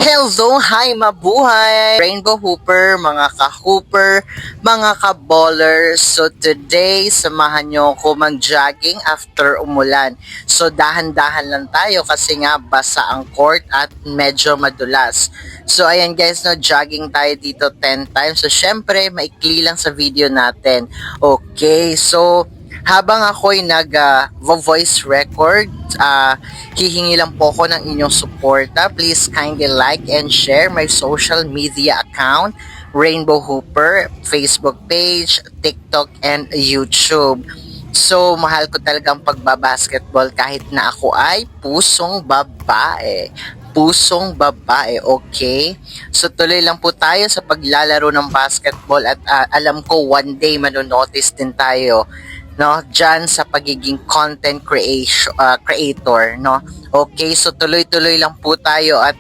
Hello, hi, mabuhay! Rainbow Hooper, mga ka-hooper, mga ka-ballers. So today, samahan nyo ako mag-jogging after umulan. So dahan-dahan lang tayo kasi nga basa ang court at medyo madulas. So ayan guys, no, jogging tayo dito 10 times. So syempre, maikli lang sa video natin. Okay, so habang ako'y nag-voice record, hihingi lang po ko ng inyong suporta. Please kindly like and share my social media account, Rainbow Hooper, Facebook page, TikTok, and YouTube. So, mahal ko talagang pagbabasketball kahit na ako ay pusong babae. Pusong babae, okay? So, tuloy lang po tayo sa paglalaro ng basketball at alam ko one day manonotice din tayo, no, diyan sa pagiging content creator, no. Okay, so tuloy-tuloy lang po tayo at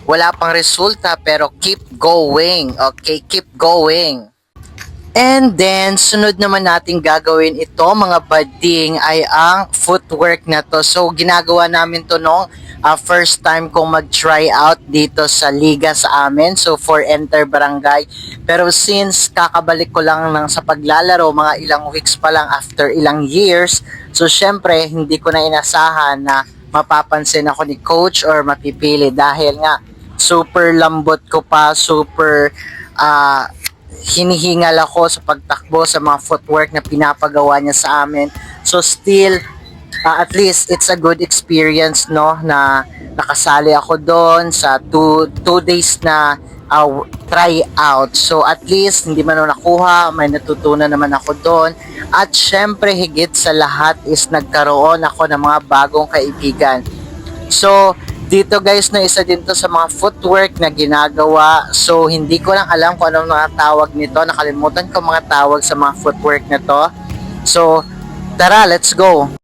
wala pang resulta pero keep going. Okay, keep going. And then, sunod naman natin gagawin ito, mga bading, ay ang footwork na to. So, ginagawa namin to nung first time kong mag-try out dito sa liga sa amin. So, for Enter Barangay. Pero since kakabalik ko lang sa paglalaro, mga ilang weeks pa lang after ilang years, so, syempre, hindi ko na inasahan na mapapansin ako ni coach or mapipili dahil nga, super lambot ko pa, super hinihingal ako sa pagtakbo sa mga footwork na pinapagawa niya sa amin. So still, at least it's a good experience, no, na nakasali ako doon sa two days na try out. So at least hindi man ako nakuha, may natutunan naman ako doon. At syempre higit sa lahat is nagkaroon ako ng mga bagong kaibigan. So dito guys, na isa din to sa mga footwork na ginagawa. So hindi ko lang alam kung anong mga tawag nito. Nakalimutan ko mga tawag sa mga footwork na to. So tara, let's go.